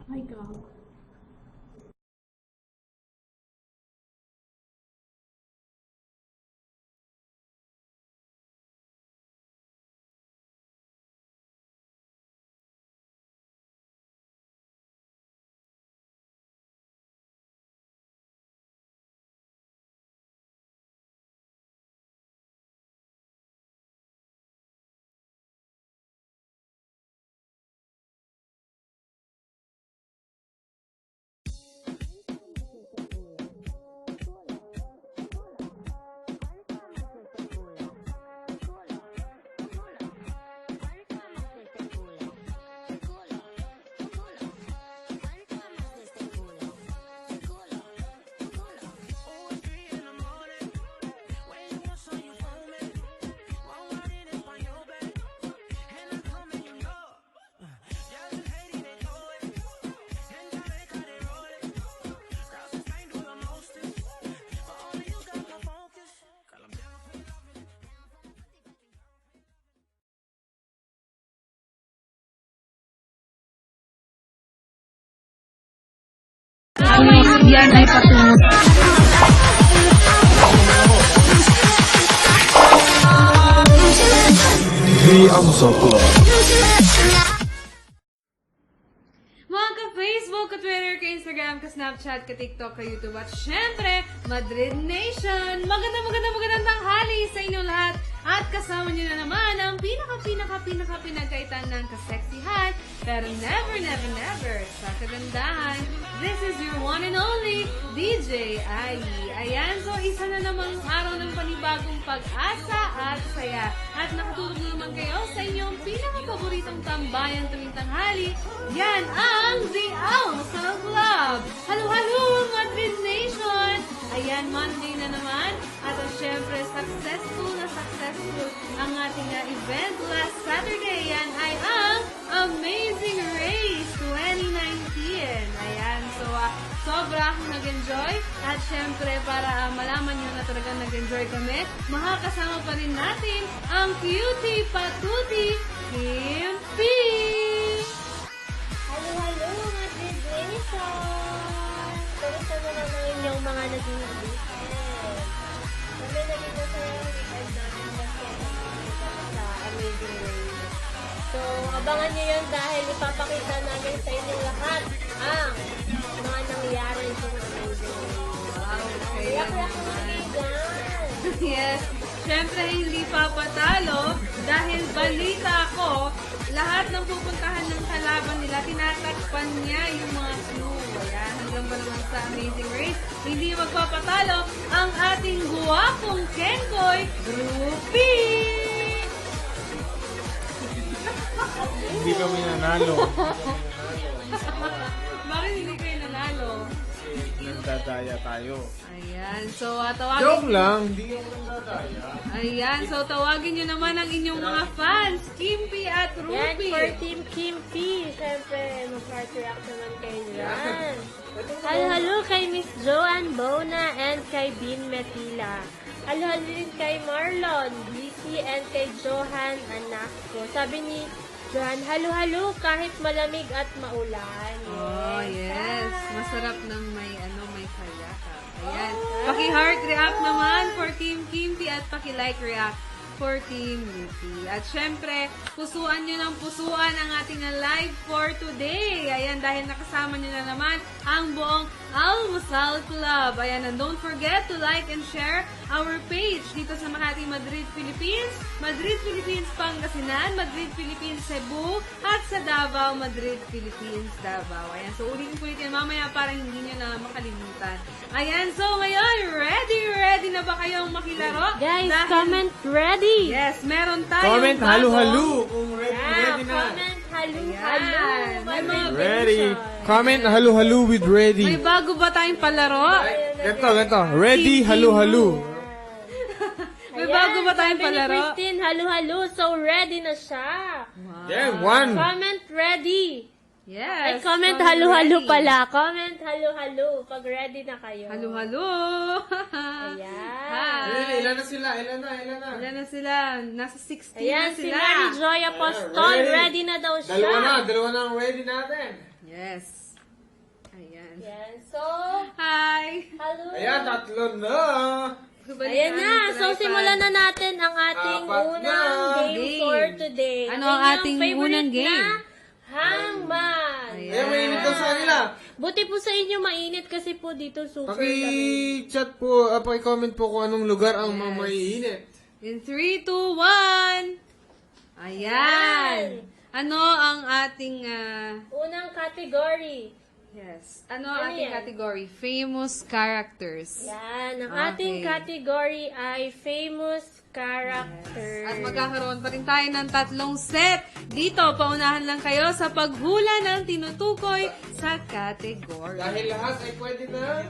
My God. Yan ay patungo. Mga ka-Facebook, ka-Twitter, ka-Instagram, ka-Snapchat, ka-TikTok, ka-YouTube, at syempre, Madrid Nation! Magandang tanghali sa inyo lahat! At kasama niyo na naman ang pinagkaitan ng kaseksihan, pero never sa kagandahan. This is your one and only DJ Ai. Ayan, so isa na namang araw ng panibagong pag-asa at saya. At nakatulog na naman kayo sa inyong pinaka-paboritong tambayan tuwing tanghali. Yan ang The Alsal Club! Halo, Madrid Nation! Ayan, Monday na naman. At syempre, successful ang ating event last Saturday. Yan ay ang Amazing Race 2019. Ayan, so sobra akong nag-enjoy. At syempre, para malaman nyo na talagang nag-enjoy kami, makakasama pa rin natin ang Cutie Patuti Kim P! Halo, Madrid Nation! Kamusta naman ang inyong mga naging weekend? Kami naging masaya ang weekend natin sa Amazing Race. So, abangan nyo yun dahil ipapakita namin sa inyo lahat ang mga nangyayari sa Amazing Race. Wow, okay. Iyak-iyak mo yan! Yes, syempre hindi papatalo dahil balita ko, lahat ng pupuntahan ng kalaban nila, tinatakpan niya yung mga clue. Ayan, Dagdagan pa naman sa Amazing Race. Hindi magpapatalo ang ating guwapong Kenkoy, Rupi! Hindi kami nanalo. Bakit hindi kayo nanalo? Nagdadaya tayo. Ayan, so tawagin... Joke lang, hindi ako nagdadaya. Ayan, so tawagin nyo naman ang inyong mga fans, Kimpy at Yan, Ruby. for Team Kimpi. Siyempre, mag-heart react naman kayo dyan. Halo kay Miss Joanne Bona and kay Bean Metila. Halo din kay Marlon, BC, and kay Johan anak ko. Sabi ni Johan, halo kahit malamig at maulan. Oh, yes. Masarap ng may kayaka. Ayan. Paki-heart react naman for Team Kimpy at paki-like react for Team Ruby. At syempre, pusuan nyo ng pusuan ang ating live for today. Ayan, dahil nakasama nyo na naman ang buong Almusal Club. Ayan, and don't forget to like and share our page dito sa Makati, Madrid, Philippines, Madrid, Philippines, Pangasinan, Madrid, Philippines, Cebu, at sa Davao, Madrid, Philippines, Davao. Ayan, so ulitin ko yan mamaya para hindi nyo na makalimutan. Ayan, so ngayon, ready na ba kayong makilaro? Guys, Dahil- comment ready! Yes, meron tayong Comment bagong- halo-halo kung ready Yeah, na. comment halo-halo. Ayan. May mga Ready. petition. Comment halo-halo with May ready. bago ba tayong palaro? Ganto. Ready, halo-halo. May bago ba tayong sabi ni palaro? Christine, halo-halo. So, ready na siya. Yeah, one. Comment ready. Ay, Yes. comment so halo-halo ready. pala. Comment halo-halo pag ready na kayo. Halo-halo. Ayan. Hi. Ilan na sila? Ilan na? Ilan na sila? Nasa 16 Ayan, na si sila. Mary Joy Apostol. Ready. Ready na daw siya. Dalawa na ang ready natin. Yes. Ayan. Ayan. So, Hi. halo. Ayan, tatlo na. Ayan na. So, simulan na natin ang ating Apat unang na. game for today. Ano ang Inyong ating favorite unang game? Na hangman. Ayan. Ayan, mainit daw sa kanila. Buti po sa inyo mainit kasi po dito super lamig. Paki-chat po, paki-comment po kung anong lugar ang mamainit. In 3, 2, 1. Ayan. Ano ang ating Unang category. yes. Ano ang Ano ating yan? category? Famous characters. Yan. Ang Okay. ating category ay famous characters. At magkakaroon pa rin tayo ng 3 set. Dito, paunahan lang kayo sa paghula ng tinutukoy sa category. Dahil lahat ay pwede na.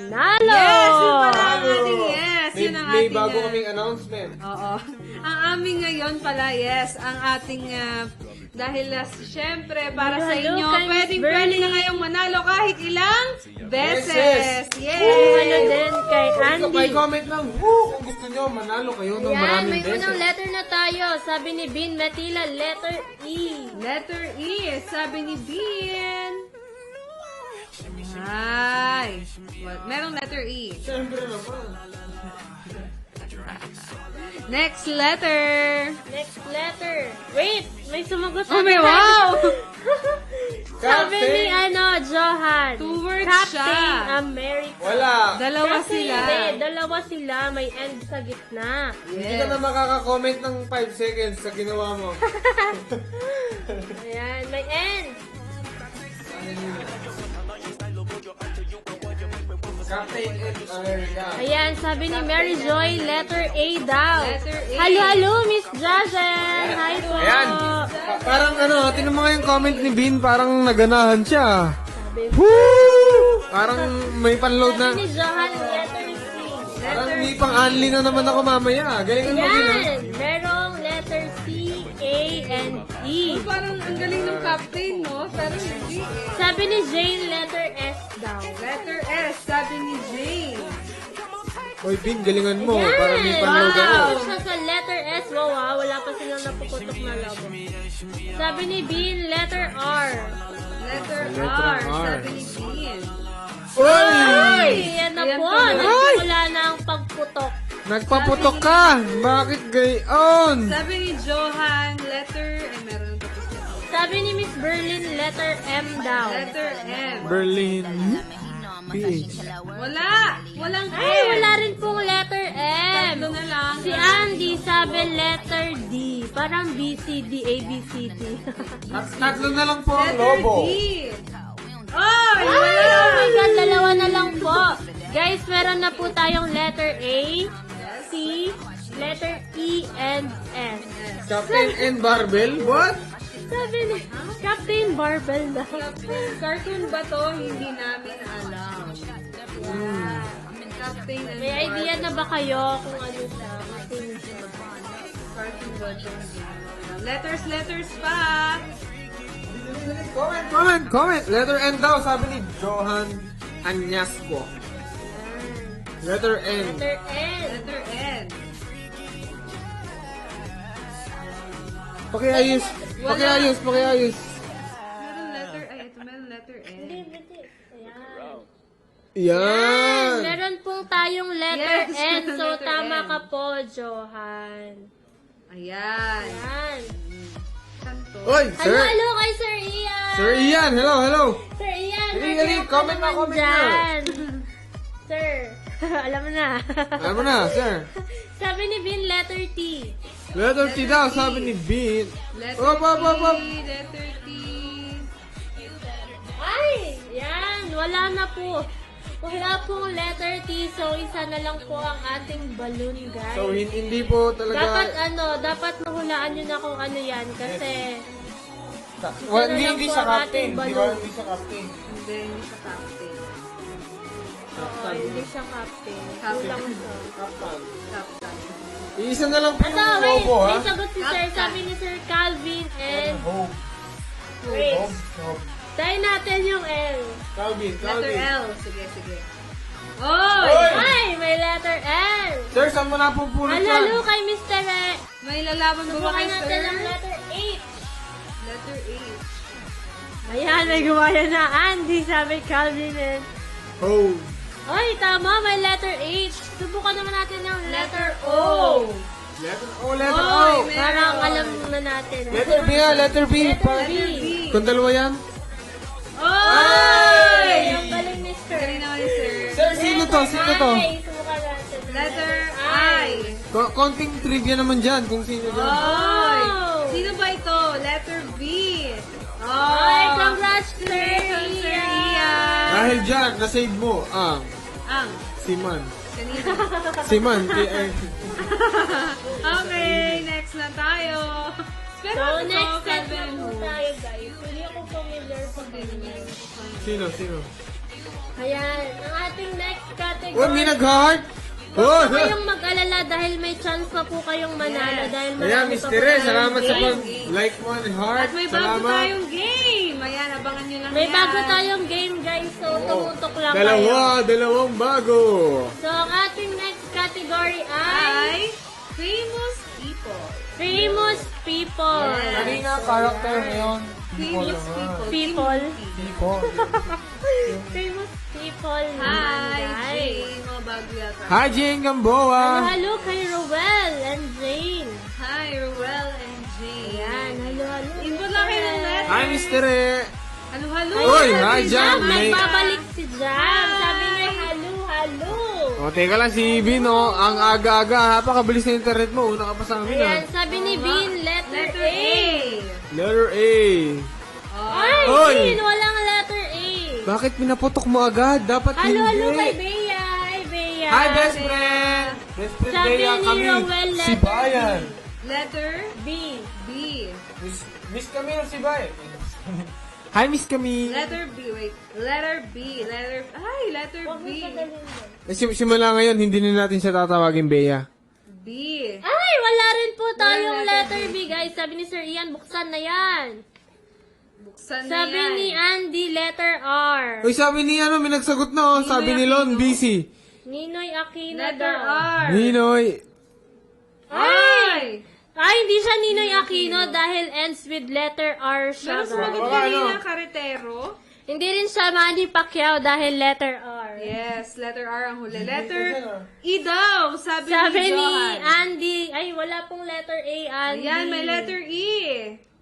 Manalo! Yes! Yun pala ang ating yes. Yun ang May ating bago kaming announcement. oo. Ang aming ngayon pala, yes, ang ating dahil syempre para sa Hello, inyo, kay Miss pwede Bernie. na kayong manalo kahit ilang beses. Beses. Yes! Hello din kay So, Andy. paki-comment lang, woo! Kung gusto nyo, manalo kayo ng Ayan, maraming may unang beses. letter na tayo. Sabi ni Bean Metila, letter E. Letter E, sabi ni Bean. Ay. What? Merong letter E. Siyempre naman. Next letter. Next letter. Wait, may sumagot Oh, may agad. wow! Sabi ni Captain. Johan. 2 words Captain siya. America. Wala. Dalawa Kasi sila. hindi, dalawa sila. May end sa gitna. Hindi ka na makaka-comment ng 5 seconds sa ginawa mo. Ayan, may end. Captain and America. Ayan, sabi ni Mary Joy, letter A daw. Letter A. Halo, Miss Jazen. Hi po. Ayan. Parang ano, tinan mo nga yung comment ni Bean, parang naganahan siya. Sabi, Woo! Parang may panload na. sabi ni Johan, letter C. Parang may pang-unli na naman ako mamaya. Galingan mo Bean, ha? Ayan, merong letter C, A, and E. Parang ang galing ng captain, no? Pero hindi. Sabi ni Jane, letter S daw. Letter S, sabi ni Jane. Hoy, Bean, galingan mo. Parang may panload ako. Wow! Siya sa letter S, wow, wala pa silang napuputok na logo. Sabi ni Bean, letter R. Letter Letter R, R. sabi ni Bean. Hoy! Ay, yan na Ayan po. pa na. Nagsimula na ang pagputok. Nagpaputok ka! Bakit gayon? Sabi ni Johan, letter, meron pa po siya. Sabi ni Miss Berlin, letter M daw. Letter M. Berlin. PH. Wala! Walang M. Ay, wala rin pong letter M. Tatlo na lang. Si Andy sabi letter D. Parang B, C, D, A, B, C, D. Tatlo na lang po ang Letter lobo. D. Oh, Oh my God, dalawa na lang po. Guys, meron na po tayong letter A, C, letter E, and S. Captain and Barbell? What? Sabi ni Captain Barbell na. Cartoon ba to? Hindi namin alam. Yeah. Captain and May idea na ba kayo kung ano siya? Cartoon ba to? Letters pa. Comment! Letter N daw, sabi ni Johan Anyasco. Letter N. Letter N. Letter N. Pakiayos. Meron letter, ito meron letter N. Hindi, hindi. Ayan. Yan. Meron pong tayong letter Yes, N. So, letter tama N. ka po, Johan. Ayan. Ayan. Kanto. Oy, Hello, sir. hello kay Sir Ian. Sir Ian, hello. Sir Ian. Dali, nandyan dali, ka comment na, naman comment na. dyan. Sir, alam mo na. Alam mo na, sir. Sabi ni Vin, letter T. Letter T daw, sabi ni Bean. Letter Op. T. Letter T. Ay! Yan! Wala na po. Wala pong letter T, so isa na lang po ang ating balloon, guys. So, hindi po dapat talaga... dapat mahulaan nyo na kung ano yan, kasi Well, na lang hindi po siya ang captain. ating Di ba? balloon. Hindi siya captain. Hindi siya captain. oo, hindi siya captain. Kulang siya. Captain. Captain. Isa na lang po Ito, yung wait, logo, ha? may sagot si Sir. Sabi ni Sir Calvin and Hope. Grace. Hope. Tayo natin yung L. Calvin. Letter L. Sige. Oy! Oy! Ay, may letter L. Sir, saan mo napupulot yan? Halo kay Mr. E. May lalaban ba ba Subukan kay natin sir? ang letter H. Letter H. Ayan, may gumaya na Andy, sabi Calvin and... Hope. Ay, tama, may letter H. Subukan naman natin yung letter O. Letter O, letter O. Oy, meron. Parang alam na natin. Letter B, ha? Letter B. Letter B. Kung dalawa yan? Oy! Ang galing ni Sir. Galing naman ni sir. Sir, sino to? Sino to? Ay, subukan natin. Letter I. Konting trivia naman dyan kung sino dyan. Oy! Oh. Sino ba ito? Letter B. Ay, congrats, Sir Congratulations, Sir Ian. Ian. Dahil dyan, na-save mo ang Ang. si Man. Kanina. Si Man. Okay, next na tayo. Pero So, ito, next set na Calvin po Hope. tayo, guys. Hindi ako familiar sa ganyan. Sino? Ayan, ang ating next category. Uy, may nag-heart? Oh! Huwag kayong mag-alala dahil may chance pa po kayong manalo Yes. dahil Ayan, marami pa Mr. po Re, tayong salamat sa game. pag-like mo and heart. At may bago Salamat. tayong game. Ayan, abangan nyo lang May yan. bago tayong game, guys. So, tumutok lang kayo. Dalawang bago. So, ang ating next category ay Ay, famous people. famous people. Yes. Kanina, character ngayon. Famous people. People. People. Famous people naman, Hi, guys. Jane. Mga bago yata. Hi, Jane Gamboa. Hello kay Roel and Jane. Hi, Ruel and Jane. Yan, hello. Input lang kayo ng letter. Hi, Mr. Re. Halo. Uy, Sabi hi, ni Jam. May- Nagbabalik si Jam. Sabi niya, hello. O, teka lang, si Bino, ang aga-aga, napakabilis na internet mo, una ka pa sa amin, Ayan, ha? sabi ni Bean, letter Letter A. A. Letter A. Ay, Oy! Bean, walang letter A. Bakit pinaputok mo agad? Dapat Hello, hindi. hello kay Bea. Hi, Bea. Hi, best friend. Best friend Sabi Bea ni kami. Rowel, Si letter Bayan. Letter B. B. Miss kami o si Bayan? Hi, Miss kami. Letter B. Wait. Letter B. Letter Huwag mo B. sagalin yan. Simula ngayon, hindi na natin siya tatawagin Bea. B. Ay, wala rin po tayong Walang letter letter B, guys. Sabi ni Sir Ian, buksan na yan. Buksan na Sabi yan. ni Andy, letter R. Uy, sabi ni may nagsagot na, oh. Sabi ni Lon, busy. Ninoy Aquino Letter daw. R. Ninoy. Ay! Ay, hindi siya Ninoy Aquino dahil ends with letter R siya. Meron sumagot Baka kanina, ano? Karetero. Hindi rin siya Manny Pacquiao dahil letter R. Yes, letter R ang huli. Letter E daw, sabi Sabi ni ni Johan. Andy, ay wala pong letter A, Andy. Ayan, may letter E.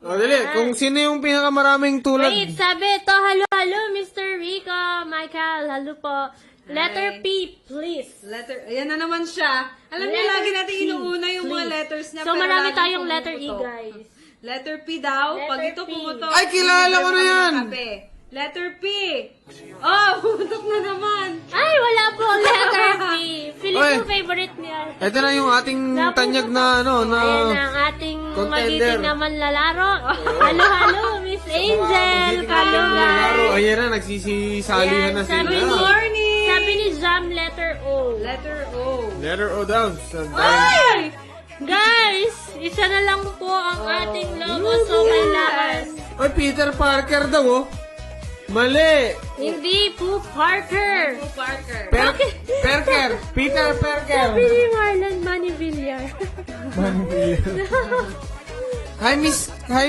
O, dali. Kung sino yung pinakamaraming tulad. Wait, sabi ito, hello, Mr. Rico, Michael, hello po. Letter P, please. Letter, ayan na naman siya. Alam niyo, Letter lagi natin P, inuuna yung mga please. letters niya. So, pero marami lagi tayong letter E, pumuputok. guys. Letter P daw. Letter Pag ito P. pumutok. Ay, kilala ko na yan. Kape. Letter P. Oh, putok na naman. Ay, wala po ang letter P. Feeling Oy. ko favorite niya. Ito na yung ating tanyag na, ano, na... Ayan na ang ating contender. magiting na manlalaro. Halo, Miss Angel. Laro, Kalungay. ayan na, nagsisisalihan na Sabi sila. Good morning. Sabi ni Jam, letter O. Letter O. Letter O down. Ay! Guys, isa na lang po ang ating logo. So, kailangan. Oy, Peter Parker daw, oh. Mali. Hindi po Parker. O Parker. Perker. Peter Parker. Sabi ni Marlon Manivillar. Hi,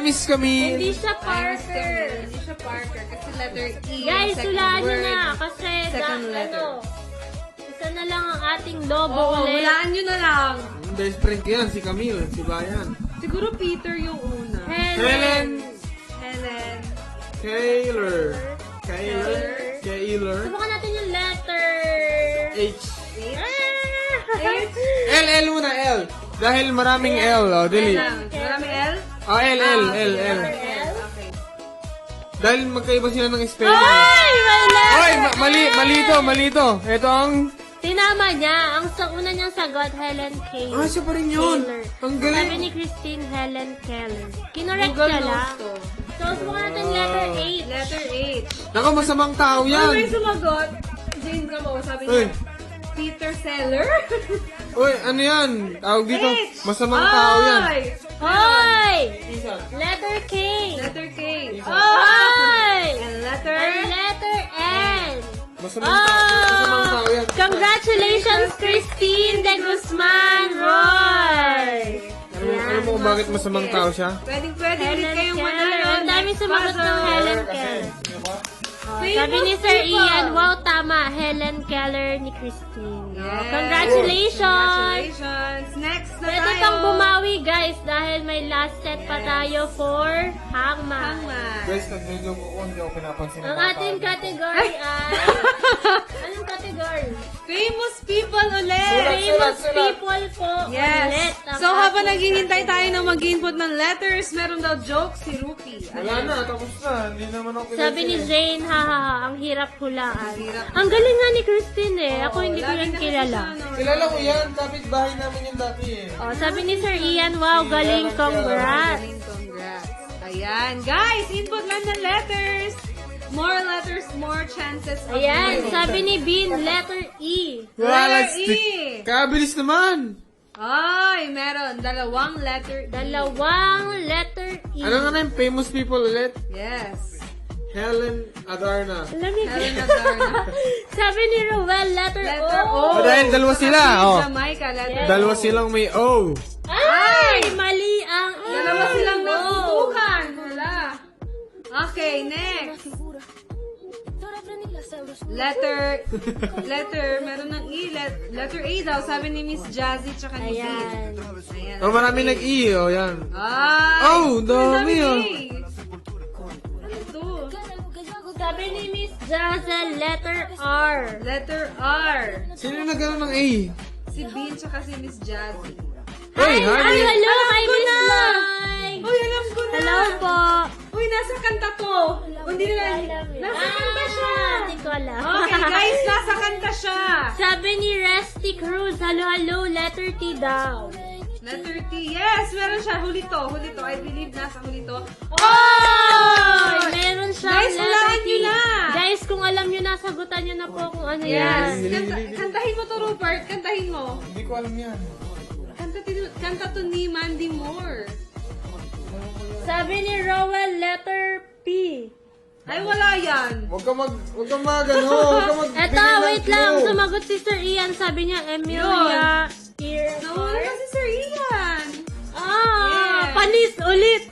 Miss Camille. Hindi siya Parker. Parker. Hindi siya Parker kasi letter E. Guys, second hulaan nyo word. na. Kasi, Second letter. isa na lang ang ating logo Oo, ulit. hulaan nyo na lang. Best friend ko yan, si Camille. Si Bayan. Siguro Peter yung una. Helen Helen. Taylor. Subukan natin yung letter. H. Ah! L muna, L. Dahil maraming L, oh, dili. Marami L? Oh, L. L? Okay. Dahil magkaiba sila ng spelling. Ay! May letter! Oy, mali to. Ito ang... Tinama niya. Ang sa una niyang sagot, Helen K. Ah, siya pa rin yun. Taylor. Ang Sabi galing. ni Christine, Helen Keller. Kinorek Google niya knows lang. to. So, subukan natin letter H. Letter H. Nako, masamang tao Ano yan. yung sumagot? Jane ka mo, sabi Uy. niya. Peter Seller? Uy, ano yan? Tawag dito. H. Masamang tao yan. Ay! Hoy! Letter K. Letter K. Hoy! And letter? And letter N. Masamang tao yan. Congratulations, Christine de Guzman Roy! Alam mo kung bakit masamang tao siya? Pwede Helen din kayong Keller. manalo. Ang dami sumagot ng Helen Keller. Famous Sabi ni Sir people. Ian, wow, tama. Helen Keller ni Christine. Yes. Congratulations! Congratulations! Next na Pwede tayo. pang bumawi, guys, dahil may last set pa tayo for Hangman. Hangman. Guys, nag-video ko hindi ako pinapansin Ang ating category ay... Anong category? Famous people ulit! Famous sulat. people po ulit. Yes! ang So, habang ating- naghihintay tayo na mag-input ng letters, meron daw joke si Rookie. Wala na, tapos na. Hindi naman ako Sabi ni Jane, hahaha, ang hirap hulaan. Ang hirap. Ang galing nga ni Christine eh. Ako hindi ko Lagi yan na kilala. kasi siya, no? Kilala ko yan. Kapit-bahay namin yung dati eh. Oh, sabi ni Sir Ian, wow, galing, congrats. Galing, congrats. Ayan. Guys, input lang ng letters. More letters, more chances of Ayan, winning. sabi ni Bean, letter E. Letter E. Kabilis naman. Ay, meron. Dalawang letter E. Dalawang letter E. Ano nga na yung famous people ulit? Yes. Helen Adarna. Lamig. Helen Adarna. Sabi ni Rowell, letter Letter O. O. Dahil dalawa sila, oh. Jamaica, letter Yes. Dalawa silang may O. Ay, mali ang E. Dalawa silang O. natutukan. Wala. Okay, next. Letter, meron ng E. Letter A daw, sabi ni Miss Jazzy tsaka ni Ayan. Bean. Ayan. Oh, marami nag-E, oh, yan. Ay! Oh, dami, oh. Ano to? Sabi ni Miss Jazel, letter R. Letter R. Sino na gano'n ng A? Si Bean tsaka si Miss Jazzy. Hey, Ay, Harvey! hello, Alam kay ko Miss na. Loy. Uy, alam ko na! Hello po. Uy, nasa kanta to! Hindi na nasa kanta siya! Hindi ko alam. Okay, guys, nasa kanta siya! Sabi ni Resty Cruz, hello, letter T daw. Letter T. Yes, meron siya. Huli to. I believe nasa huli to. Oh! Meron siya. Guys, hulaan nyo na! Guys, kung alam nyo na, sagutan nyo na po kung ano Yes. yan. Kantahin mo to, Rupert. Kantahin mo. Hindi ko alam yan. Kanta to ni Mandy Moore. Sabi ni Rowell, letter P. Ay, wala yan. Huwag ka mag, huwag ka mag Eto, wait lang. Sumagot si Sir Ian. Sabi niya, Emilia Nawala na si Sir Ian. Ah, Yes. panis ulit.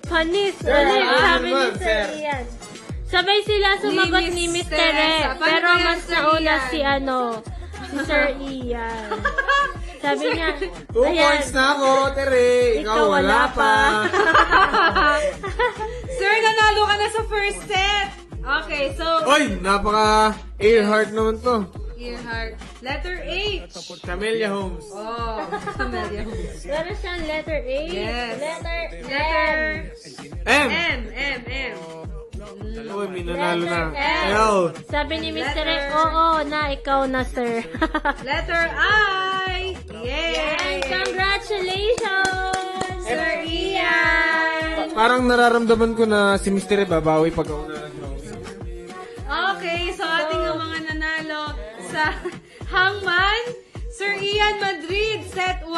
Panis ulit. Sabi ni naman, Sir sir. Ian. Sabay sila sumagot ni Miss Tere. Teresa. Paano Pero ba yan, mas Sir nauna Ian? si si Sir Ian. Sabi niya, 2 points na ako, Tere. Ikaw wala pa. Sir, nanalo ka na sa first set. Okay, so... Oy, napaka Earhart naman to. Earhart. Letter H. Camellia Homes. Oh, Camellia Homes. Meron siyang letter A. Yes. Letter Letter M. M. Uy, may nanalo na. M. L. Sabi ni Mr. Letter. Oo, na ikaw na, sir. Letter I. Yay! Congratulations, Sir Ian! Parang nararamdaman ko na si Mr. babawi pag ako na Okay, so ating ang mga nanalo sa Hangman, Sir Ian Madrid, set 1,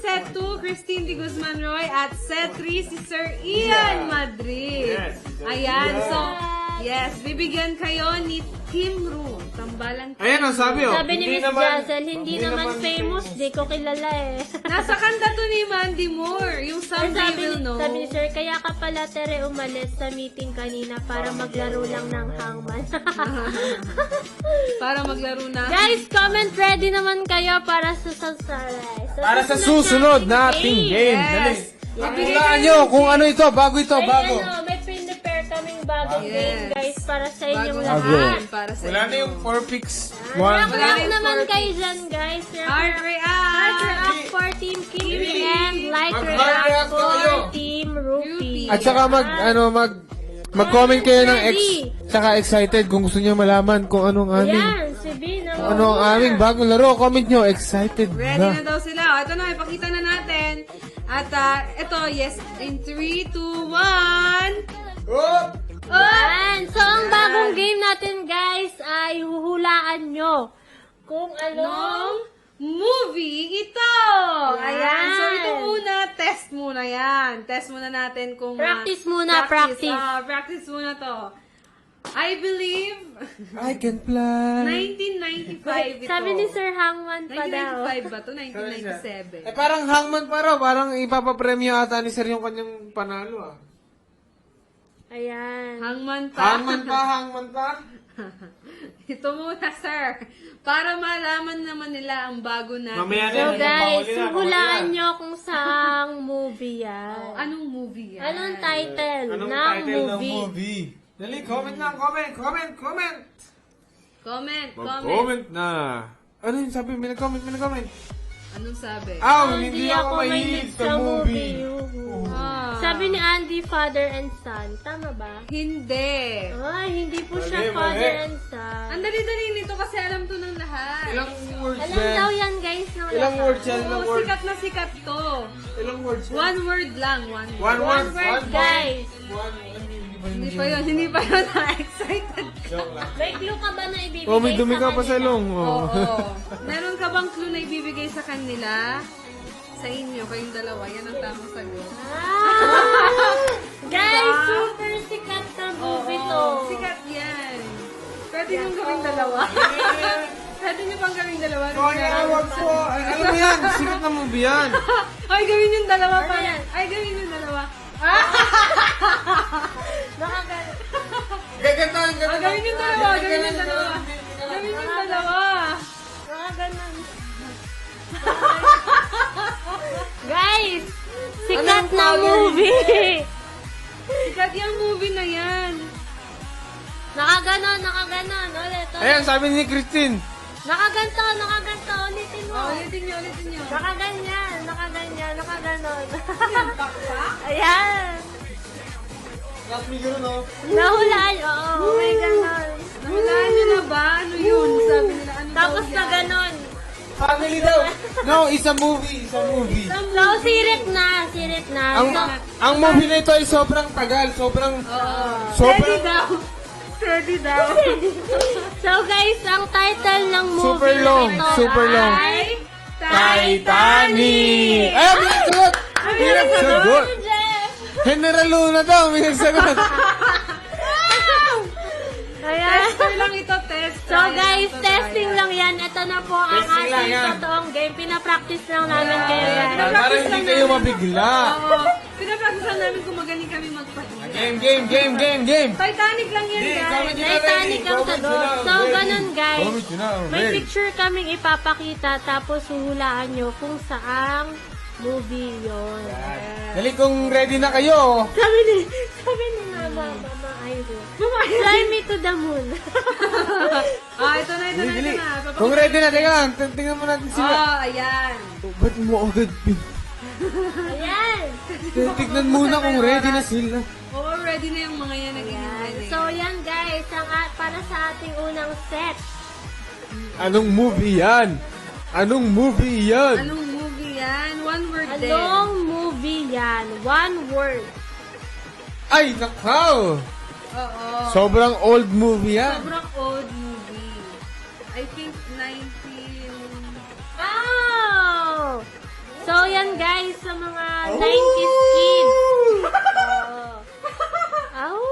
set 2, Christine Di Guzman Roy, at set 3 si Sir Ian Madrid. Yes. Ayan, so, yes, bibigyan kayo ni Team Room. Tambalang Ayan ang sabi, oh. Sabi ni Miss Jazel, hindi naman famous, di ko kilala eh. Nasa kanta to ni Mandy Moore, yung Someday We'll Know. Sabi ni Sir, kaya ka pala Tere umalis sa meeting kanina para maglaro lang ng hangman. Para maglaro na. Guys, comment ready naman kayo para sa Para sa susunod nating game. Dali. Yes. Hulaan nyo kung ano ito. Bago ito. Ay, Bago. ano, may prepare kaming bagong Yes. game, guys, para sa inyong Bago lahat. para sa Wala na inyo. yung 4 picks. Rock Wala na yung naman 4 kayo dyan, guys. Heart Heart react! up for Team Kimi and like Mag-heart react react na for kayo. Team Rupi. At saka mag-comment kayo ng saka excited kung gusto niyo malaman kung anong aming Ayan, si B naman. ano ang aming bagong laro. Comment nyo. Excited Ready na na. daw sila. O, ito na, ipakita na natin. At ito, yes, in 3, 2, 1. Oh! Ayan. So, ang bagong game natin, guys, ay huhulaan nyo kung Anong anong movie ito? Yan. Ayan. So, ito muna, test muna yan. Test muna natin kung... Practice muna, practice. Practice muna to. I believe, I can fly. 1995 ito. sabi ni Sir Hangman pa daw. 1995 ba to? 1997. Parang hangman pa raw. Parang ipapapremyo ata ni Sir yung kanyang panalo ah. Ayan. Hangman pa. Hangman pa. Ito muna, sir. Para malaman naman nila ang bago natin. Mamaya na So, yan. guys, Bawal na, hulaan bawal na. nyo kung saang movie yan. Anong movie yan? Anong title Anong ng title ng movie? movie? Dali, comment lang. Comment. Comment. Mag-comment na. Ano yun sabi? May nag-comment. Anong sabi? Hindi ako mahilig sa movie. Ah. Sabi ni Andy, father and son. Tama ba? Hindi. Ay, hindi po siya Mali, father mali. and son. Ang dali-dali nito kasi alam to ng lahat. Ilang words Alam daw yan, guys, ng Ilang lahat. words yan? Oo, Ilang words? sikat na sikat to. Ilang words yan? One word lang. One word. One One word. word, guys. Hindi pa yun na-excited. Joke lang. May clue ka ba na ibibigay Oh, may dumi ka pa sa kanila? ilong. Oo. Oh. Meron ka bang clue na ibibigay sa kanila? Sa inyo, kayong dalawa. Yan ang tamang sagot. Ah! Guys, Diba? super sikat na movie to. Sikat yan. Pwede niyong gawing dalawa. Pwede niyo pang gawing dalawa. Wag po. Alam mo yan. Sikat na movie yan. Ay, gawin yung dalawa pa. Ano yan? Ay, gawin yung dalawa. Nakagalit. Gagantahan ka Ah, gawin yung dalawa. Gawin yung dalawa. Gawin yung dalawa. Nakaganon. Guys, sikat Anong na color? movie. Sikat yung movie na yan. Nakaganon. Ulit. Ayan, sabi ni Christine. Nakaganto. Ulitin mo. Ulitin niyo. Nakaganyan. Nakaganon. Ayan. Last figure, no? Nahulaan. Oo, may ganon. Nahulaan niyo na ba? Ano yun? Sabi nila, ano Tapos daw na yan? ganon. Family daw. No, it's a movie. So, sirit na. Ang movie na ito ay sobrang tagal. Sobrang Steady daw. Steady daw. So, guys, ang title ng movie Super long, na ito super long. ay Titanic! Ay, may nagsagot! May nagsagot! Jeff! General Luna daw, may nagsagot. Ayan. Tester lang ito, test. So, guys, testing lang yan. Ito na po ang Testing lang ating yan. totoong game. Pinapractice lang namin kayo, guys. Para hindi kayo mabigla. Oo. Pinapracticean namin kung magaling kami magpahinga. Game. Titanic lang yan, guys. Comment nyo na, Titanic ready. ang Comment sagot. nyo na, So, ready. ganun, guys. Comment nyo na, May ready. picture kaming ipapakita tapos huhulaan nyo kung saang movie yun. Dali kung ready na kayo. Sabi ni Mama Iris. Fly me to the moon. Ito na ito na, ito na. Kung ready na, teka lang. Tingnan mo natin sila. Oh, ayan. Ba't mo agad pin? Ayan. Tignan muna kung ready na sila. Oo, ready na yung mga yan naging ready. So, yan guys, para sa ating unang set. Anong movie yan? Anong movie yan? Anong movie yan? One word din. Anong movie yan? One word. Ay, nakaw! Oo. Sobrang old movie yan. Sobrang old movie. I think 19... Oh! So, yan guys, sa mga 90s kids. Oh.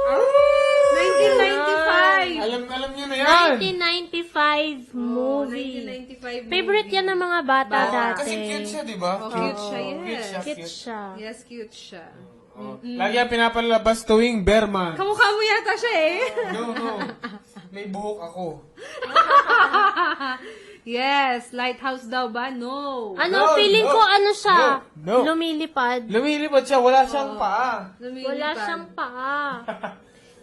1995. Alam niyo na yan. 1995 movie. 1995 Favorite yan ng mga bata dati. Kasi cute siya, di ba? Oh, cute siya, yes. Cute siya. Yes, cute siya. Lagi yan pinapalabas tuwing Berman. Kamukha mo yata siya eh. No. May buhok ako. Yes, lighthouse daw ba? No. Ano, No, feeling no. ko ano siya? No. Lumilipad. Lumilipad siya, wala siyang paa. Lumilipad. Wala siyang paa.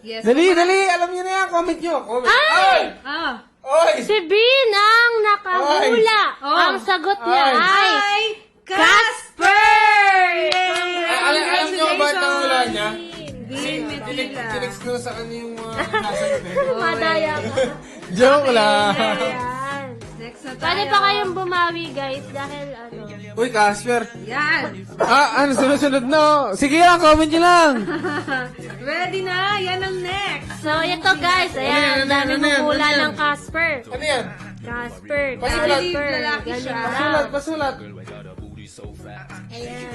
Yes. Dali, alam niyo na yan. Comment nyo. Comment. Ay! Ah. Oy! Si Bean ang nakahula. Ay! Oh. Ang sagot niya Ay! ay Ay, Casper! Yay! Alam niyo ba ang nahula niya? Bean Metila. Tinex ko sa kanya yung mga nasa Madaya ka. Joke lang. Ayan. Next na tayo. Pwede pa kayong bumawi guys dahil ano. Uy, Casper. Yan. Ano, sunod-sunod na. Sige lang, comment nyo lang. Ready na. Yan ang next. So ito guys, ayan, ang dami Ano yan? hula Ano yan? ng Casper. Ano yan? Casper, Pasulat. Casper. Lalaki Ganun siya. daw. Pasulat. Ayan.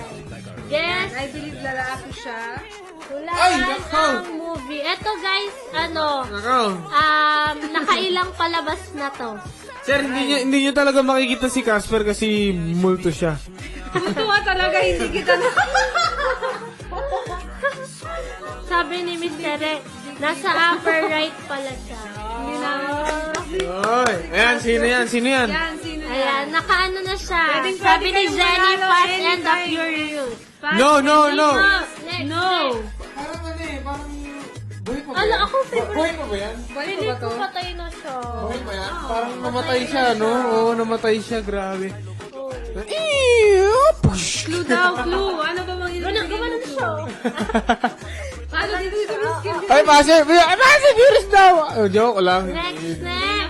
Guess, I believe lalaki siya. Ay, hulaan nako. ang movie. Ito guys, ano, Nako. nakailang palabas na to. Sir, hindi nyo talaga makikita si Casper kasi multo siya. Tumutuwa talaga, hindi kita na. Sabi ni Mr. Rex, nasa upper right pala siya. Hindi namin. Oy, ayan, sino yan? Sino yan? Yan, sino yan? Ayan, nakaano na siya. Pwedeng- Sabi pwede ni kayong Jenny, manalo Fast and the anytime. Furious. No. Next, No. Parang ano eh, parang... Buhay pa ba Ano, yan? ako favorite. Buhay pa ba yan? Pwede Feeling ba to? ko patay na siya. Buhay pa yan? Parang namatay siya, no? Oo, namatay siya, grabe. Oh. Clue daw, clue. Ano ba mga Gumana na siya. Paano dito ito skin? Ay, Fast and Furious daw! Oh, joke lang. Next.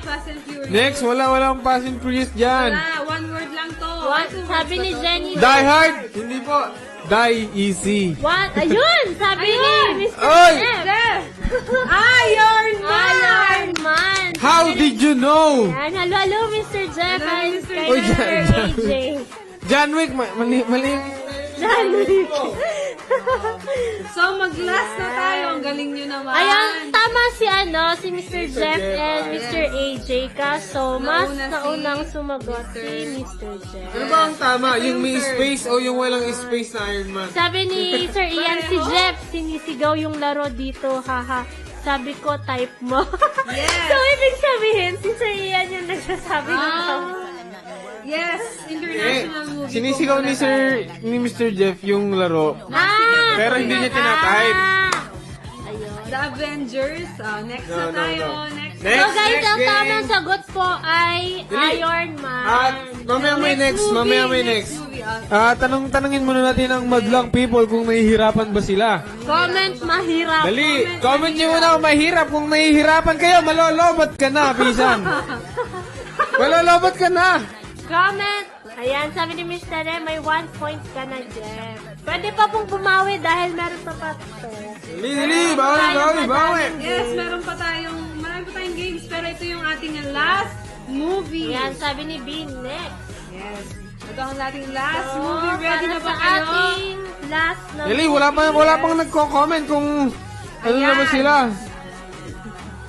Fast and Furious. Next, walang Fast and Furious dyan. Wala, one word lang to. What? Two words Sabi ba ni to? Jenny. Die Hard! Hindi po. Die Easy. What? Ayun! Sabi ni Mr. Oy! Jeff. Iron Man! Iron Man. How did you know? Yan. Hello, Mr. Jeff Hello, and Mr. kay Oy, Mr. Jan- AJ. John Wick, mali. John Wick. So, mag-last na tayo. Ang galing nyo naman. Ayan, tama si Mr. Jeff and Mr. AJ. Kaso, mas Nauna si naunang sumagot si Mr. Jeff. Ano ba ang tama? Yung may space o yung walang space na Iron Man? Sabi ni Sir Ian, si Jeff, sinisigaw yung laro dito, haha. Sabi ko, type mo. Yes. So, ibig sabihin, si Sir Ian yung nagsasabi ng Yes, international movie. Sinisigaw ni Mr. Jeff yung laro. Pero hindi niya tinatype. Ayun. The Avengers. Next na No. tayo. Next. So guys, ang game. tamang sagot po ay Dali. Iron Man. At mamaya may next. movie. Tanungin muna natin ang madlang people kung nahihirapan ba sila. Comment mahirap. Dali, comment nyo muna kung mahirap. Kung nahihirapan kayo, malolobat ka na, pisan. Malolobat ka na. Comment. Ayan, sabi ni Mr. Re, may 1 point ka na, Jeff. Pwede pa pong bumawi dahil meron pa pa ito. Dali, bawi. Yes, marami pa tayong games, pero ito yung ating last movie. Ayan, sabi ni Bean, next. Yes. Ito ang ating last So, movie. Ready na para ba sa kayo? ating last na Dali, movie. wala pang nagko-comment kung ano na ba sila.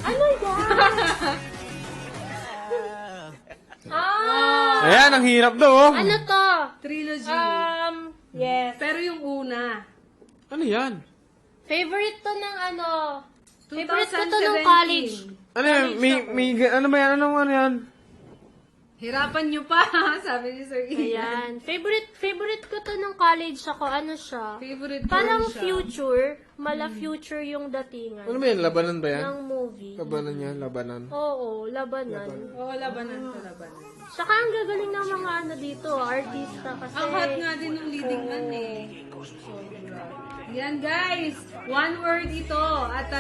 Ano yan? Ayan, ang hirap daw. Oh. Ano to? Trilogy. Yes. Pero yung una. Ano yan? Favorite to ng ano? Favorite ko to 2017. ng college. Ano yan? Ano ba yan? Ano yan? Hirapan nyo pa, sabi ni Sir Ian. Ayan. Favorite ko to nung college ako. Ano siya? Favorite Parang girl siya. future. Future yung datingan. Ano ba yan? Labanan ba yan? Ng movie. Labanan niya? Labanan? Oo, labanan. Oo, labanan to, labanan. Saka ang gagaling ng mga ano dito, artista kasi. Ang hot nga din ng leading man eh. Yan guys, one word ito. At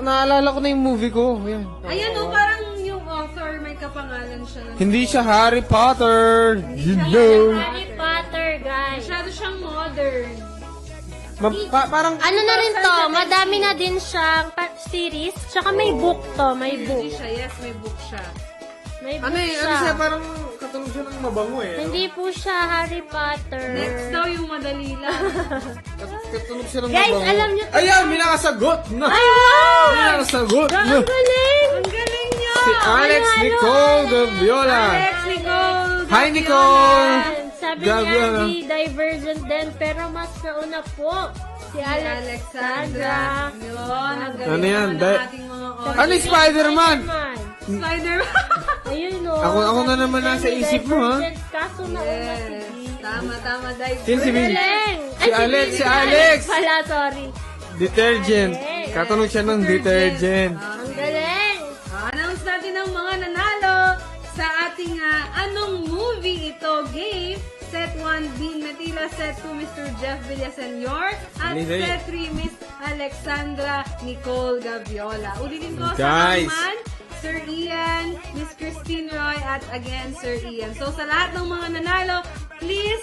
naalala ko na yung movie ko. Ayan. ayan o, parang yung author, may kapangalan siya. Hindi siya Harry Potter. You siya know. Harry Potter, guys. Masyado siyang modern. Parang, Ano na rin to, madami na din siyang series. Tsaka may book to, may book. Hindi siya, yes, may book siya. May book ano siya. siya, parang katunog siya ng mabango eh. Hindi po siya Harry Potter. Next daw yung madali lang. Katunog siya ng Guys, mabango. alam niyo to. Ayan, may nakasagot na. Ay, wow! May nakasagot na. Ang galing! Ang galing niya! Si Alex Nicole Gaviola. Alex Nicole! Hi, Nicole! Ayan, sabi Gabi, niya, ano? di divergent din, pero mas nauna po si Alexandra. Yun, ang galing Ano yan? naman ng ating mga audience. Ano yung Spider-Man? Spider-Man! Ayun o. Ako na naman nasa isip mo, ha? Kaso nauna si Yes. G. Tama, Dave. Sino si Bill? Galing! Si Alex, si Alex! Pala, sorry. Detergent. Alex. Katunog siya ng detergent. Ang galing! Announce natin ang mga nanalo sa ating anong movie ito game. Set 1, Dean Matila. Set 2, Mr. Jeff Villasenor. At Dali. set 3, Miss Alexandra Nicole Gaviola. Ulitin ko Guys. sa naman, Sir Ian, Miss Christine Roy, at again, Sir Ian. So, sa lahat ng mga nanalo, please,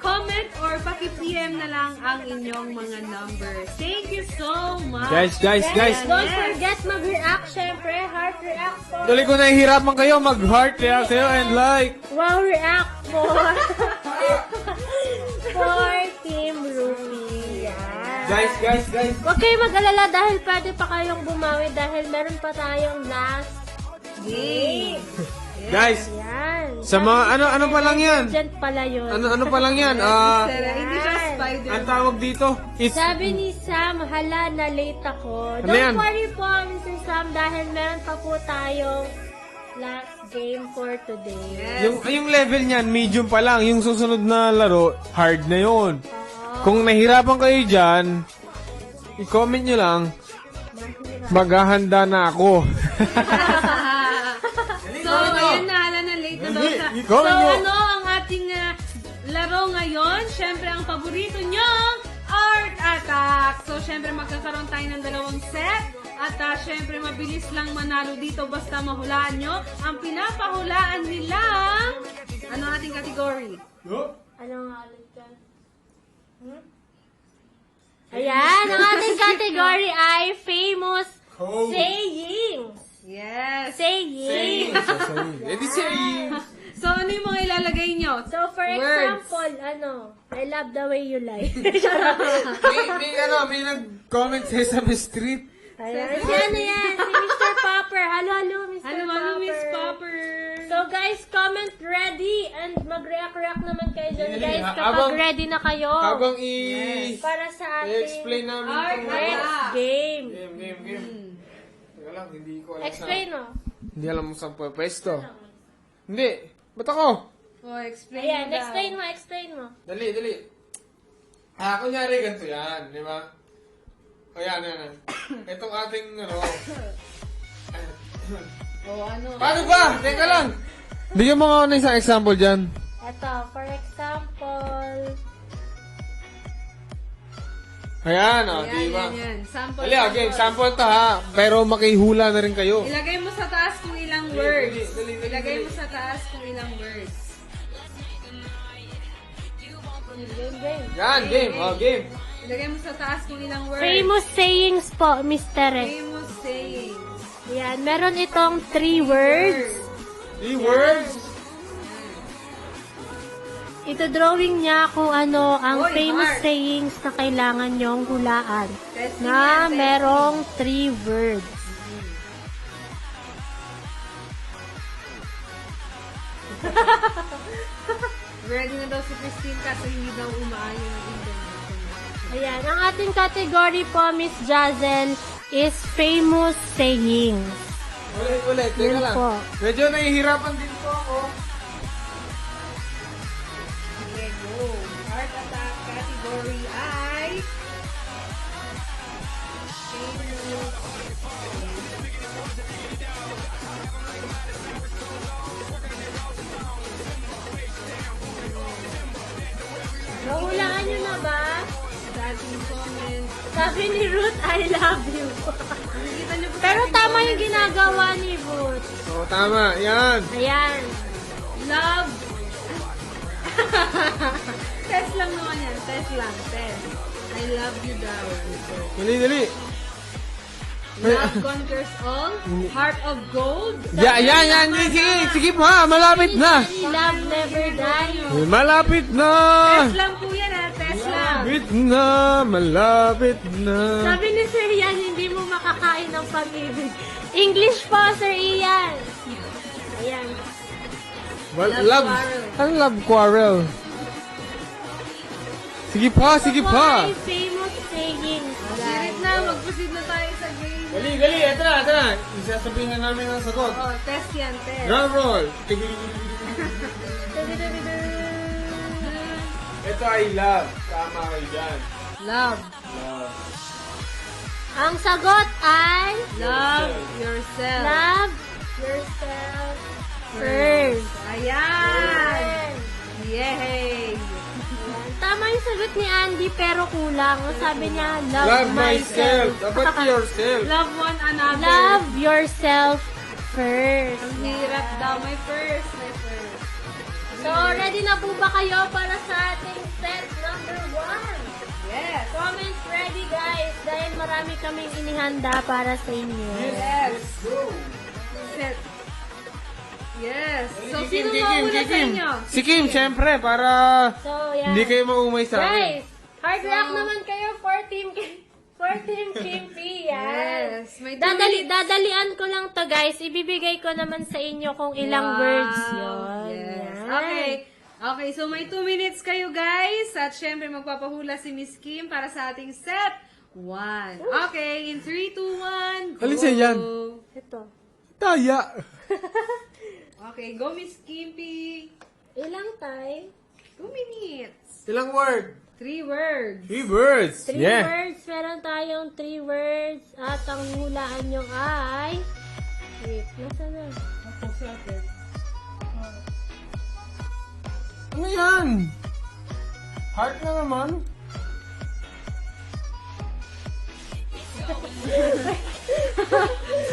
comment or paki-PM na lang ang inyong mga numbers. Thank you so much. Guys. Don't forget mag-react, syempre. Heart react po. Tuloy ko nahihirapan kayo, mag-heart react kayo and like. Wow, react po. For Team Ruby. Yan. Guys. Huwag kayo mag-alala dahil pwede pa kayong bumawi dahil meron pa tayong last game. Guys, Yan. sa mga, ano pa lang yan? Diyan pala yun. Ano pa lang yan? Hindi siya spider. Ang tawag dito, it's Sabi ni Sam, hala na late ako. Ano Don't yan? worry po, Mr. Sam, dahil meron pa po tayong last game for today. yung level niyan, medium pa lang. Yung susunod na laro, hard na yon. Kung nahirapan kayo dyan, i-comment nyo lang, maghahanda na ako. So, ayun na, hala na late na daw siya. Hindi, So, ikaw mo. ano ang ating laro ngayon? Siyempre, ang paborito nyong Art Attack. So, siyempre, magkakaroon tayo ng dalawang set. At siyempre, mabilis lang manalo dito basta mahulaan nyo. Ang pinapahulaan nilang, ano ang ating category? Ano nga ulit yan? Ayan, ang ating category ay famous sayings. Yes. Sayings. Edi saying. So, ano yung mga ilalagay nyo? So, for Words. example, I love the way you lie. may nag-comment sa Sesame Street. Ayan, si ano yan? Si Mr. Popper. Halo, Mr. Ano, Popper. Miss Popper? So, guys, comment ready and mag-react naman kayo dyan, guys, kapag Habang- ready na kayo. Habang Para sa ating i-explain namin Art itong next game. game. Teka lang, hindi ko alam Explain, no? Hindi alam mo saan pwesto. Hindi. Ba't ako? Oh, explain Ayan, mo daw. explain mo. Dali. Kunyari ganito yan, di ba? O yan. Itong ating, Oh, ano? Paano ba? Teka lang. Bigyan mo nga ako ng isang example dyan. Ito, for example, Ayan, Yan, di ba? yan. Sample. Dali, again, sample to ha. Pero makihula na rin kayo. Ilagay mo sa taas kung ilang words. dali. Ilagay mo sa taas kung ilang words. game. Yan, game. Game. Ilagay mo sa taas kung ilang words. Famous sayings po, Mr. Rex. Famous saying. Yan, meron itong 3 words. 3 words. Ito drawing niya kung ano ang Oy, famous Mark. sayings na kailangan nyong hulaan. Testing Na yan, merong 3 words. Ready na daw si Christine kasi hindi daw umaayon ng internet. Ayan, ang ating category po, Miss Jazel, is famous sayings. Ulit. Teka Yun lang. po. Medyo nahihirapan din po ako. Sige, go. Heart attack category ay... Nahulaan nyo na ba? Sa ating comment. Sabi ni Ruth, I love you. Nakikita niyo po sa Pero ating tama yung comment. ginagawa ni Ruth. Oo, tama. Yan. Ayan. Love. Test lang naman yan. Test lang. Test. I love you daw. Dali. Love conquers all. Heart of gold. Yan. Sige pa. Malapit na. Love never die. Malapit na. Test lang po yan ha. Test lang. Malapit na. Sabi ni Sir Ian, hindi mo makakain ng pag-ibig. English po, Sir Ian. Ayan. Love. Ano love quarrel? Sige pa. My famous saying. Sirit na. Mag-proceed na tayo sa game. Gali. Ito na. Isasabihin na namin ang sagot. Oh, test yan. Test. Drum roll. Ito ay love. Tama kayo dyan. Love. Ang sagot ay Love yourself. love yourself first. Ayan. Ayan. Yay. Tama yung sagot ni Andy pero kulang. Sabi niya, love, Love myself. Dapat yourself. Love one another. Love yourself first. Ang hirap daw. My first. So, ready na po ba kayo para sa ating set number 1? Yes. Comments ready, guys. Dahil marami kaming inihanda para sa inyo. Yes. Set. Yes. So, sino Kim, mauna sa inyo? Si Kim, syempre, para So, yan. hindi kayo maumay sa akin. Guys, hard luck naman kayo for Team Kim P. Yan. Yes. May Dadalian ko lang to, guys. Ibibigay ko naman sa inyo kung ilang words yun. Yes. Yan. Okay, so may 2 minutes kayo, guys. At syempre, magpapahula si Miss Kim para sa ating set 1. Okay, in 3, 2, 1, go! Alin siya yan? Ito. Taya. Okay, go Miss Kim P. Ilang time? 2 minutes. Ilang word? 3 words. 3 words. 3 Yeah. words. Meron tayong 3 words. At ang hulaan nyo ay... Wait, nasa na? Ano yan? Heart na naman.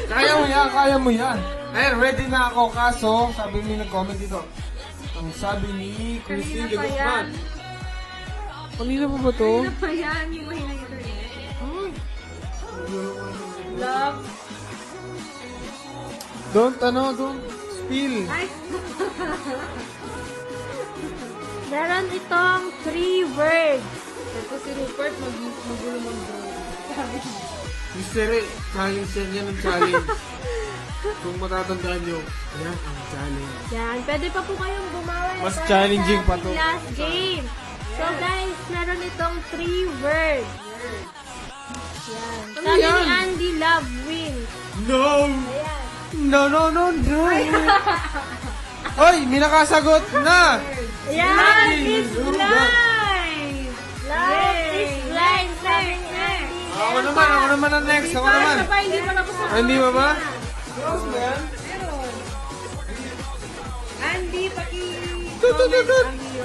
Kaya mo yan. Ay, ready na ako. Kaso, sabi ni nag-comment dito. Ang sabi ni Christine de Kanina pa Guzman. yan. Kanina pa ba to? Ano pa yan? Yung mahina internet. Love. Don't spill. Ay. Meron itong 3 words. Ito si Rupert, magulo mag-bro. Mystery, challenge yan ang challenge. Kung matatandaan nyo, yan ang challenge. Yan. Pwede pa po kayong bumawi. Mas para challenging sa pa to. last game. So guys, meron itong 3 words. Yan. Ano Sabi yan? ni Andy, love wins. No! Ayan. No! Hoy, may nakasagot na! Ayan. Love is Ano ba? blind! Love is blind. Sabi ni Next. Andy. Ako naman ang next. Ako naman. Basta pa, hindi pa tapos Ah, hindi ba ba? Tapos ba yan? Meron. Andy,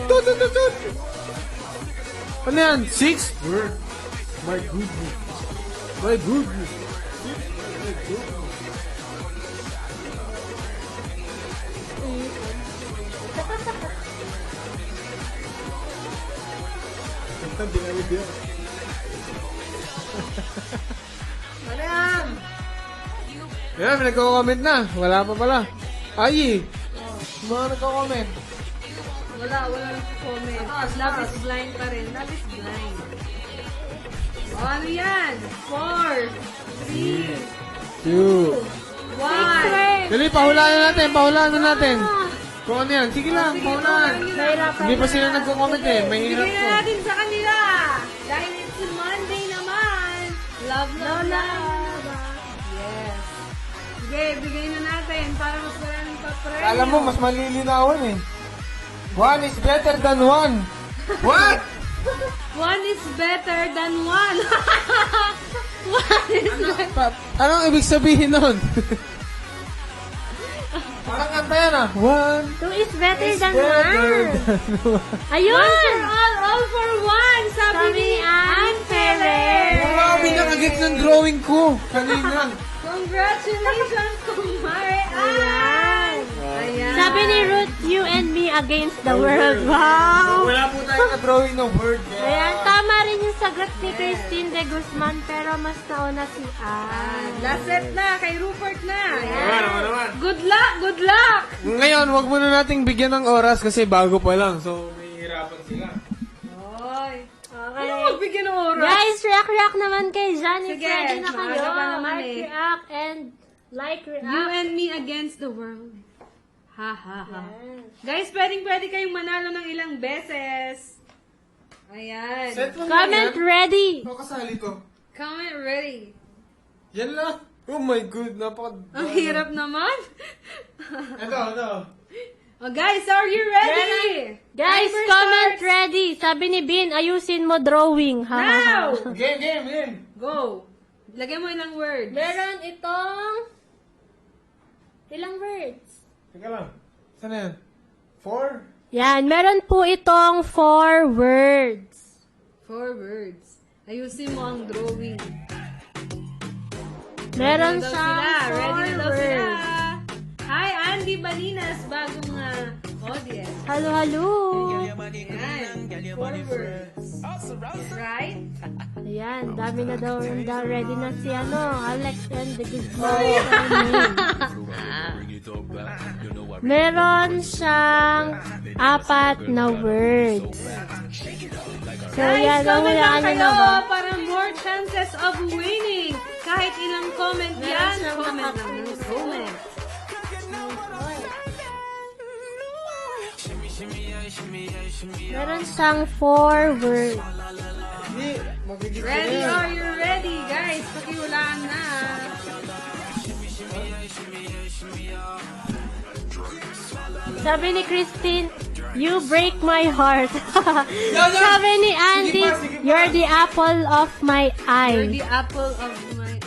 Tut. Ano yan? 6? Word. My goodness. My goodness. Ano yan? Yan, may nagko-comment na. Wala pa pala. Ay, mga nagko-comment. Wala lang comment. Love is blind pa rin. Love is blind. O, ano yan? 4, 3, 2. 1. Dali, pahulaan na natin. Kung ano yan, sige lang, pahulaan. Hindi pa sila nagko-comment eh. Mahirap Bigyan to. na natin sa kanila. Dahil it's Monday naman. Love. Yes. Hindi Sige, bigay na natin para mas maraming pa-premyo. Alam mo, mas malilinawan eh. One is better than one. What? One is better than one. One is better. Anong ibig sabihin nun? Parang kanta yan ah. One Two is better is than better one. than one. Ayun! One for all for one. Sabi ni Ann Ferrer. Grabe, nakagit ng drawing ko. Kanina. Congratulations, Kumare Ann. Ayan. Sabi ni Ruth, you and me against the world. Wow! Wala po tayong na-drawing ng word. Ayan, tama rin yung sagot ni Christine de Guzman, pero mas nauna si Ann. Last set na, kay Rupert na. Naman. Good luck, good luck. Ngayon, wag muna nating bigyan ng oras kasi bago pa lang. So, may hirapan sila. Oy. Okay. Ano magbigyan ng oras? Guys, react naman kay Johnny. Sige, Ready na kayo. maaga pa naman Heart eh. react and like You react. and me against the world. Ha ha ha. Ayan. Guys, pwede kayong manalo ng ilang beses. Ayan. Set mo Comment ready. Ano kasali to? Comment ready. Yan lang. Oh my God, Ang hirap naman. Ito. Oh, guys, are you ready? Guys, Timer comment starts ready. Sabi ni Bin, ayusin mo drawing. Ha, ha, ha. Now! Game. Go. Lagyan mo ilang words. Meron itong ilang words? Teka lang. Saan na yan? 4? Yan, meron po itong 4 words. 4 words. Ayusin mo ang drawing. Meron Ready na daw siyang sila. Ready na 4 daw sila. words. Hi, Andy Balinas, bagong audience. Halo, halo. Ayan. 4 words. Right? Ayan, dami na daw. Ready na si Alex and the Gizmo. Meron siyang 4 na words. So, Guys, yan, comment lang nahulaan nyo kayo na ba? para more chances of winning. Kahit ilang comment Meron yan, siyang comment lang naka- ng comment. Meron siyang 4 words. Hindi. Magiging Ready or you're ready, guys? Pakihulaan na. Sabi ni Christine, you break my heart. Sabi ni Andy, Sige pa. you're the apple of my You're eye. the apple of my eye.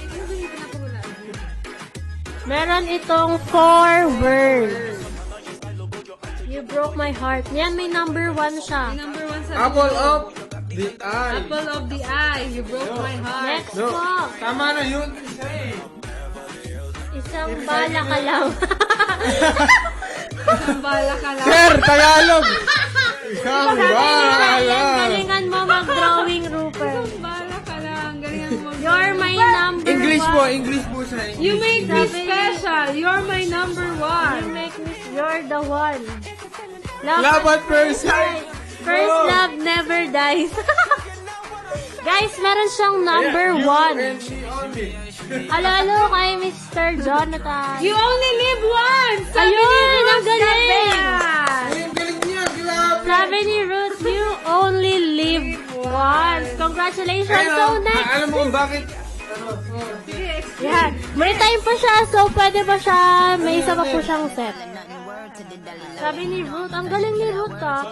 Ano ba yung pinapahulaan? Meron itong 4 words. You broke my heart. Yan, may number 1 siya. Yung number 1 sa Apple of the eye. Apple of the eye. You broke my heart. Next No. po. Tama na yun. Isa eh. Isang bala ka lang. Isang bala ka lang. Sir, Tagalog. Isang Sabi ni Ryan, bala. galingan mo mag-drawing, Rupert. Isang bala ka lang. Galingan mo. You're my number English 1. po, English po siya. You make me Sabi- special. You're my number You 1. make me, you're the one. Love at first sight. First Oh. love never dies. Guys, meron siyang number You 1. and me only. Alalo kay Mr. Jonathan. You only live once. Sabi Ayun, ni Ruth ang galing. Gabean. Ay, ang galing niya. Grabe. Sabi ni Ruth, you only live once. Congratulations. Ayun, So next. alam mo kung bakit? Sige, explain. Yan. May time pa siya, so pwede pa siya, may isa pa po siyang set. Sabi ni Ruth, ang galing ni Ruth ah.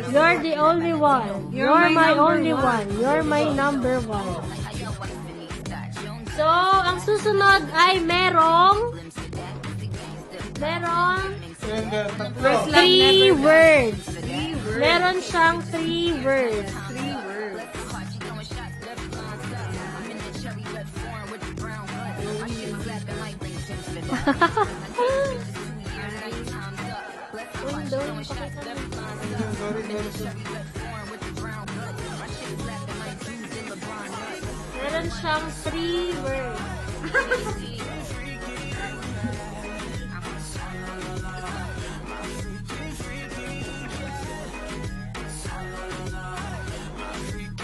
You're the only one. You're my only one. You're my number 1. So, ang susunod ay merong Tatlo. 3 words. 3 words. Meron siyang 3 words. 3 words. Meron siyang 3 words.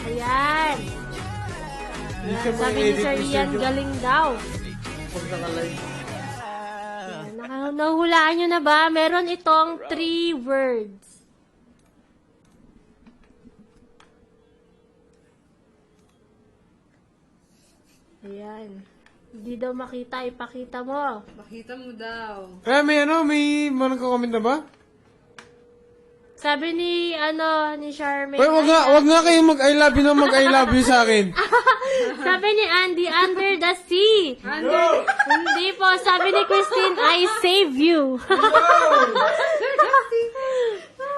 Ayan. Sabi ni Sir Ian, galing daw. Nahulaan nyo na ba? Meron itong 3 words. Ayan. Di daw makita, ipakita mo. Makita mo daw. May nagko-comment na ba? Sabi ni Charmaine. Uy, wag nga kayong mag-I love you na mag-I love you sa akin. Sabi ni Andy, under the sea. Hindi po, sabi ni Christine, I save you.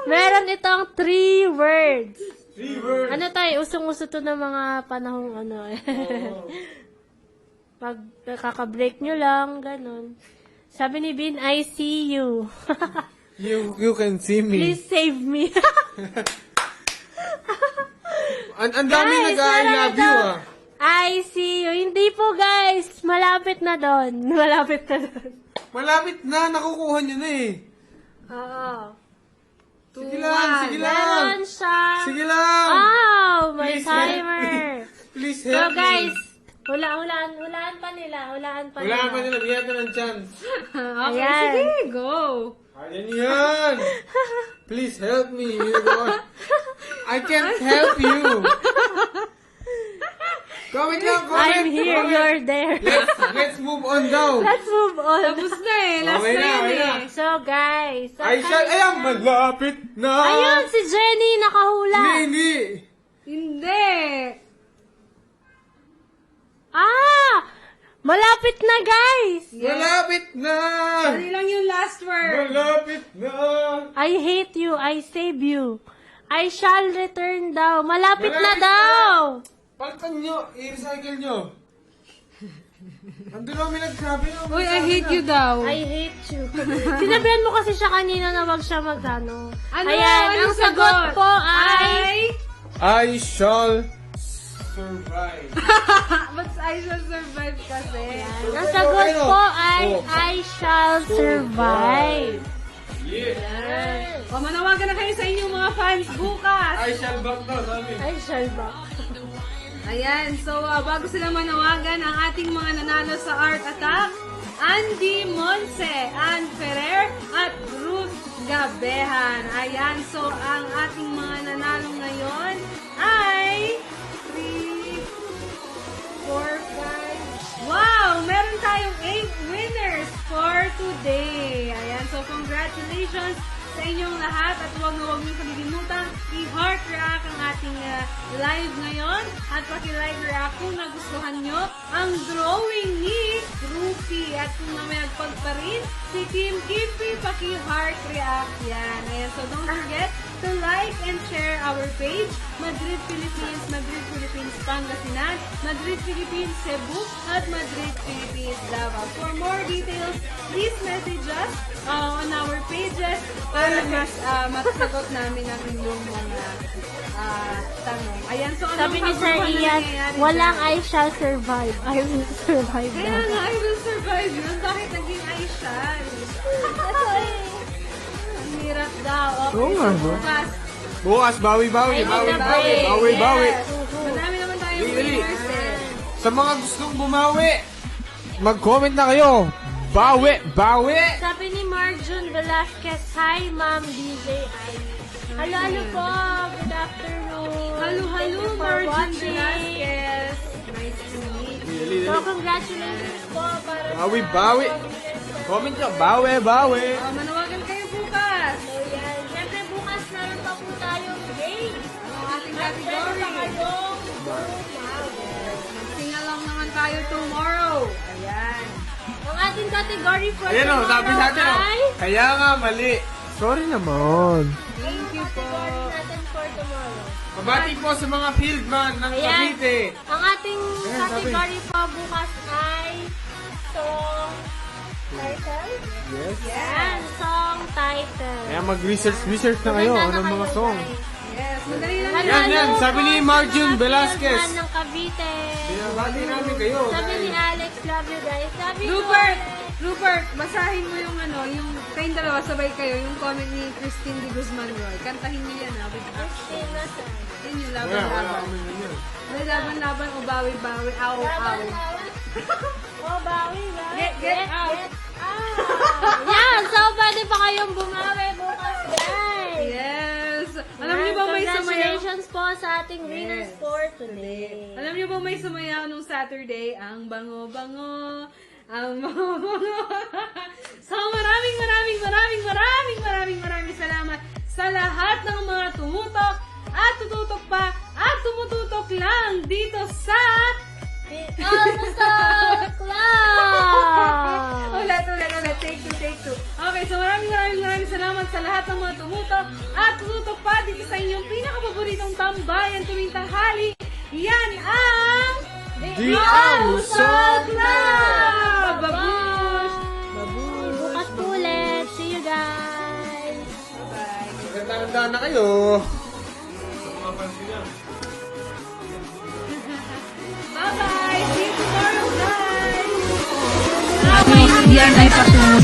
Meron itong 3 words. 3 words. Ano tayo, usong-uso to ng mga panahong Pag kakabreak nyo lang, ganun. Sabi ni Bin, I see you. You can see me. Please save me. Ang dami Guys, nag-I love you ah. I see you. Hindi po guys, malapit na doon. Malapit na doon. Malapit na, nakukuha nyo na eh. Oo. Sige lang, sige lang. Meron siya. Sige lang. Wow, may Please help timer. me. Please So help me. guys, hulaan pa nila. Hulaan pa Wala nila. pa nila, bigyan natin ng chance. Okay, Ayan. sige, go. Ayan yan. Please help me. I can't help you. Comment lang, comment. I'm here, comment. you're there. Let's move on daw. Let's move on. Tapos na eh. Last Okay na na, yun okay na. eh. So guys, Ayan, malapit na. ayun, si Jenny nakahula. Hindi. Hindi. Malapit na guys. Malapit na. Ano lang yung last word? Malapit na. I hate you, I save you. I shall return daw. Malapit na Malapit daw. Palitan nyo, i-recycle nyo. Andun namin nagsabi na. Uy, I hate you daw. I hate you. Sinabihan mo kasi siya kanina na wag siya magano. Ano? Ayan, Anong ang sagot po ay... I shall survive. But I shall survive kasi. Ang sagot po ay Oh. I shall survive. Yeah. O, manawagan na kayo sa inyong mga fans bukas. I shall back daw, sabi. I shall back. Ayan, so bago sila manawagan ang ating mga nanalo sa Art Attack, Andy Monse, Ann Ferrer, at Ruth Gabehan. Ayan, so ang ating mga nanalo ngayon ay 3, 4, 5, wow! Meron tayong 8 winners for today. Ayan, so congratulations sa inyong lahat at huwag niyo kalimutan i-heart react ang ating live ngayon at paki-live react kung nagustuhan nyo ang drawing ni Rupi at kung namayagpag pa rin si Team Kipi, paki-heart react yan. Ayan, so don't forget to like and share our page Madrid Philippines Pangasinan, Madrid Philippines Cebu at Madrid Philippines Davao. For more details, please message us on our pages para mas matasagot namin ang inyong mga tanong. Ayan, so anong Sabi ni Sir kagustuhan na Ian, nangyayari walang dyan? I shall survive. I will survive Kaya na. nga, I will survive yun. Bakit naging I shall? Ang hirap daw. Okay, Oo nga, so no? bukas. Bukas, bawi. Yes. Madami naman tayong Dili. winners eh. Sa mga gustong bumawi, mag-comment na kayo. Bawi. Sabi ni Marjun Velasquez, hi Ma'am DJ Ivy. Halo po, good afternoon. Hello, Thank you for Martin watching. Velasquez. Nice to meet you. So, congratulations po para Bawi. Comment nyo, bawi. Manawagan kayo bukas. So, yan. Siyempre, bukas meron pa po tayong game. Ang ating At meron category. pa kayong Magsingal lang naman tayo tomorrow. Ayan. ang ating category for Ayan o, sabi sa atin o. ay Kaya nga, mali. Sorry naman. Thank you po. category natin for tomorrow. Mabati po sa mga fieldman ng Ayan. Cavite. Ang ating Ayan, sabi. category po bukas ay song title. Yes. Yan, song title. Kaya mag-research na kayo. Maganda na Anong mga kayo, song? guys. Yes, madali lang Halo, Yan, yan. halo sabi po ni sa Marjun mga Velasquez. fieldman ng Cavite. Binabati namin kayo. Sabi ni Alex, love you guys. Sabi ko, Rupert, basahin mo yung yung kayong dalawa, sabay kayo, yung comment ni Christine de Guzman Roy. Kantahin niyo yan, ha? With Christine, nasaan? Yun yung Wala laban-laban. kami ganyan. May laban-laban o bawi-bawi, aw-aw. Oh, bawi, bawi. Get out. Yan, so pwede pa kayong bumawi bukas, guys. Yes! Alam niyo ba may sumayaw? Congratulations po sa ating winners for today. Alam niyo ba may sumayaw nung Saturday? Ang bango-bango. Ang bango-bango. So maraming salamat sa lahat ng mga tumutok at tututok pa at tumututok lang dito sa Almusal Club! Ulit. Take two. Okay, so maraming salamat sa lahat ng mga tumutok at tututok pa dito sa inyong pinakapaboritong tambayan tuwing tanghali. Yan ang The Almusal Club! Bye-bye! Babush! Bukas po ulit. See you guys! Bye-bye! Maganda na kayo. Bye-bye! See you tomorrow, guys! Yan ay patungo.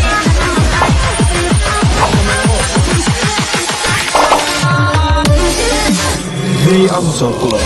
The Amsel Club.